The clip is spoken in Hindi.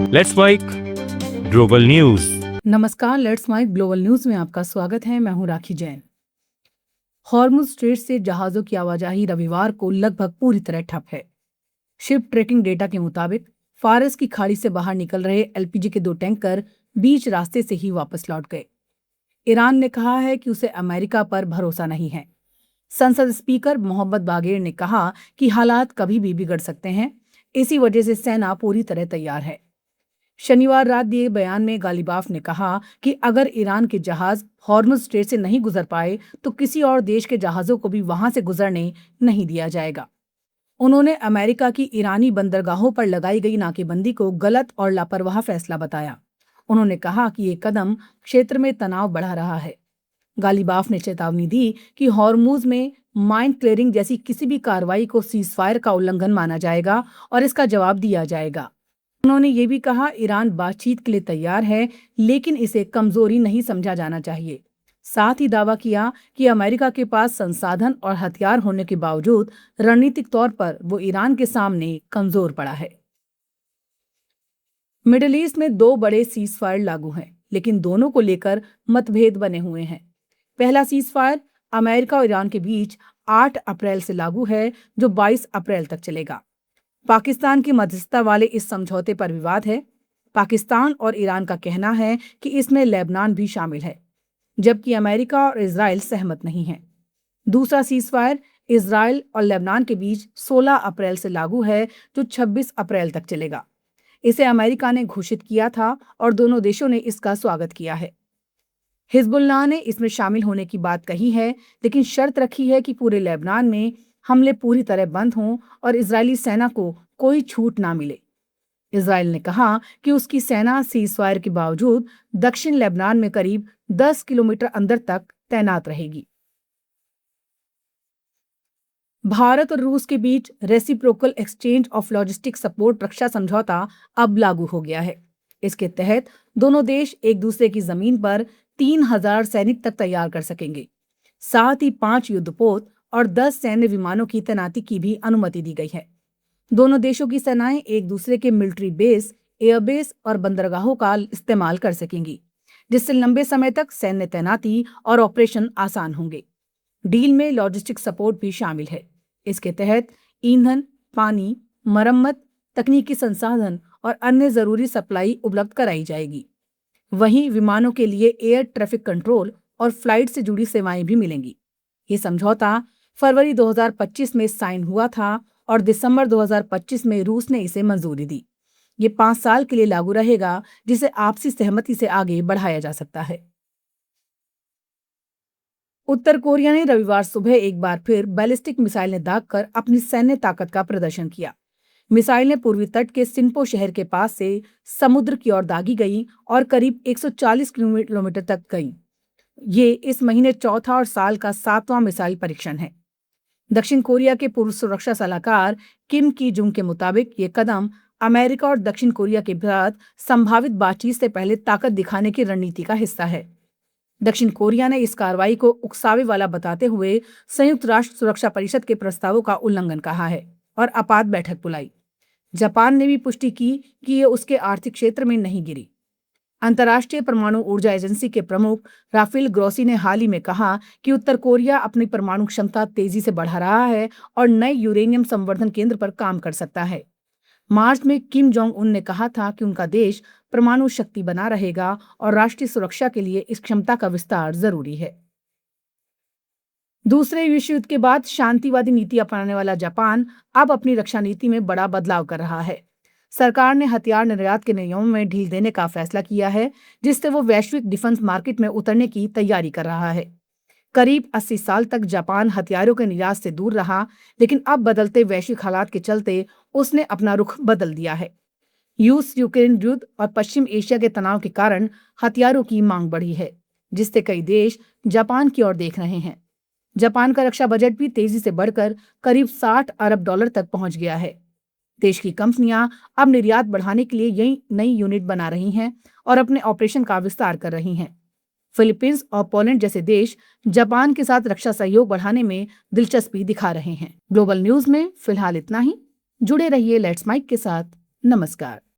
Let's mic global news. नमस्कार, लेट्स माइक ग्लोबल न्यूज में आपका स्वागत है। मैं हूं राखी जैन। हॉर्मुज स्ट्रेट से जहाजों की आवाजाही रविवार को लगभग पूरी तरह ठप है। शिप ट्रैकिंग डेटा के मुताबिक फारस की खाड़ी से बाहर निकल रहे एलपीजी के 2 टैंकर बीच रास्ते से ही वापस लौट गए। ईरान ने कहा है कि उसे अमेरिका पर भरोसा नहीं है। संसद स्पीकर मोहम्मद बागेर ने कहा कि हालात कभी भी बिगड़ सकते हैं, इसी वजह से सेना पूरी तरह तैयार है। शनिवार रात दिए बयान में गालिबाफ ने कहा कि अगर ईरान के जहाज हॉर्मुज स्ट्रेट से नहीं गुजर पाए तो किसी और देश के जहाजों को भी वहां से गुजरने नहीं दिया जाएगा। उन्होंने अमेरिका की ईरानी बंदरगाहों पर लगाई गई नाकेबंदी को गलत और लापरवाह फैसला बताया। उन्होंने कहा कि ये कदम क्षेत्र में तनाव बढ़ा रहा है। गालिबाफ ने चेतावनी दी कि हॉर्मुज में माइन क्लियरिंग जैसी किसी भी कार्रवाई को सीजफायर का उल्लंघन माना जाएगा और इसका जवाब दिया जाएगा। उन्होंने ये भी कहा, ईरान बातचीत के लिए तैयार है, लेकिन इसे कमजोरी नहीं समझा जाना चाहिए। साथ ही दावा किया कि अमेरिका के पास संसाधन और हथियार होने के बावजूद रणनीतिक तौर पर वो ईरान के सामने कमजोर पड़ा है। मिडिल ईस्ट में 2 बड़े सीजफायर लागू हैं, लेकिन दोनों को लेकर मतभेद बने हुए हैं। पहला सीजफायर अमेरिका और ईरान के बीच 8 अप्रैल से लागू है, जो 22 अप्रैल तक चलेगा। पाकिस्तान की मध्यस्थता वाले इस समझौते पर विवाद है। पाकिस्तान और ईरान का कहना है कि इसमें लेबनान भी शामिल है, जबकि अमेरिका और इजराइल सहमत नहीं हैं। दूसरा सीजफायर इजराइल और लेबनान के बीच 16 अप्रैल से लागू है, जो 26 अप्रैल तक चलेगा। इसे अमेरिका ने घोषित किया था और दोनों देशों ने इसका स्वागत किया है। हिजबुल्लाह ने इसमें शामिल होने की बात कही है, लेकिन शर्त रखी है कि पूरे लेबनान में हमले पूरी तरह बंद हों और इजरायली सेना को कोई छूट ना मिले। इजराइल ने कहा कि उसकी सेना सीजफायर के बावजूद दक्षिण लेबनान में करीब 10 किलोमीटर अंदर तक तैनात रहेगी। भारत और रूस के बीच reciprocal exchange of logistic support रक्षा समझौता अब लागू हो गया है। इसके तहत दोनों देश एक दूसरे की जमीन पर 3000 सैनिक तक तैयार कर सकेंगे। साथ ही 5 युद्धपोत और 10 सैन्य विमानों की तैनाती की भी अनुमति दी गई है। दोनों देशों की सेनाएं एक दूसरे के मिलिट्री बेस, एयरबेस और बंदरगाहों का इस्तेमाल कर सकेंगी, जिससे लंबे समय तक सैन्य तैनाती और ऑपरेशन आसान होंगे। डील में लॉजिस्टिक सपोर्ट भी शामिल है। इसके तहत ईंधन, पानी, मरम्मत, तकनीकी संसाधन और अन्य जरूरी सप्लाई उपलब्ध कराई जाएगी। वहीं विमानों के लिए एयर ट्रैफिक कंट्रोल और फ्लाइट से जुड़ी सेवाएं भी मिलेंगी। ये समझौता फरवरी 2025 में साइन हुआ था और दिसंबर 2025 में रूस ने इसे मंजूरी दी। ये 5 साल के लिए लागू रहेगा, जिसे आपसी सहमति से आगे बढ़ाया जा सकता है। उत्तर कोरिया ने रविवार सुबह एक बार फिर बैलिस्टिक मिसाइलें दागकर अपनी सैन्य ताकत का प्रदर्शन किया। मिसाइलें पूर्वी तट के सिनपो शहर के पास से समुद्र की ओर दागी गई और करीब 140 किलोमीटर तक गईं। ये इस महीने चौथा और साल का 7वां मिसाइल परीक्षण है। दक्षिण कोरिया के पूर्व सुरक्षा सलाहकार किम की जुंग के मुताबिक ये कदम अमेरिका और दक्षिण कोरिया के बीच संभावित बातचीत से पहले ताकत दिखाने की रणनीति का हिस्सा है। दक्षिण कोरिया ने इस कार्रवाई को उकसावे वाला बताते हुए संयुक्त राष्ट्र सुरक्षा परिषद के प्रस्तावों का उल्लंघन कहा है और आपात बैठक बुलाई। जापान ने भी पुष्टि की कि ये उसके आर्थिक क्षेत्र में नहीं गिरी। अंतर्राष्ट्रीय परमाणु ऊर्जा एजेंसी के प्रमुख राफेल ग्रोसी ने हाल ही में कहा कि उत्तर कोरिया अपनी परमाणु क्षमता तेजी से बढ़ा रहा है और नए यूरेनियम संवर्धन केंद्र पर काम कर सकता है। मार्च में किम जोंग उन ने कहा था कि उनका देश परमाणु शक्ति बना रहेगा और राष्ट्रीय सुरक्षा के लिए इस क्षमता का विस्तार जरूरी है। दूसरे विश्व युद्ध के बाद शांतिवादी नीति अपनाने वाला जापान अब अपनी रक्षा नीति में बड़ा बदलाव कर रहा है। सरकार ने हथियार निर्यात के नियमों में ढील देने का फैसला किया है, जिससे वो वैश्विक डिफेंस मार्केट में उतरने की तैयारी कर रहा है। करीब 80 साल तक जापान हथियारों के निर्यात से दूर रहा, लेकिन अब बदलते वैश्विक हालात के चलते उसने अपना रुख बदल दिया है। रूस यूक्रेन युद्ध और पश्चिम एशिया के तनाव के कारण हथियारों की मांग बढ़ी है, जिससे कई देश जापान की ओर देख रहे हैं। जापान का रक्षा बजट भी तेजी से बढ़कर करीब $60 अरब तक पहुंच गया है। देश की कंपनियां अब निर्यात बढ़ाने के लिए यही नई यूनिट बना रही हैं और अपने ऑपरेशन का विस्तार कर रही हैं। फिलीपींस और पोलैंड जैसे देश जापान के साथ रक्षा सहयोग बढ़ाने में दिलचस्पी दिखा रहे हैं। ग्लोबल न्यूज में फिलहाल इतना ही। जुड़े रहिए लेट्स माइक के साथ। नमस्कार।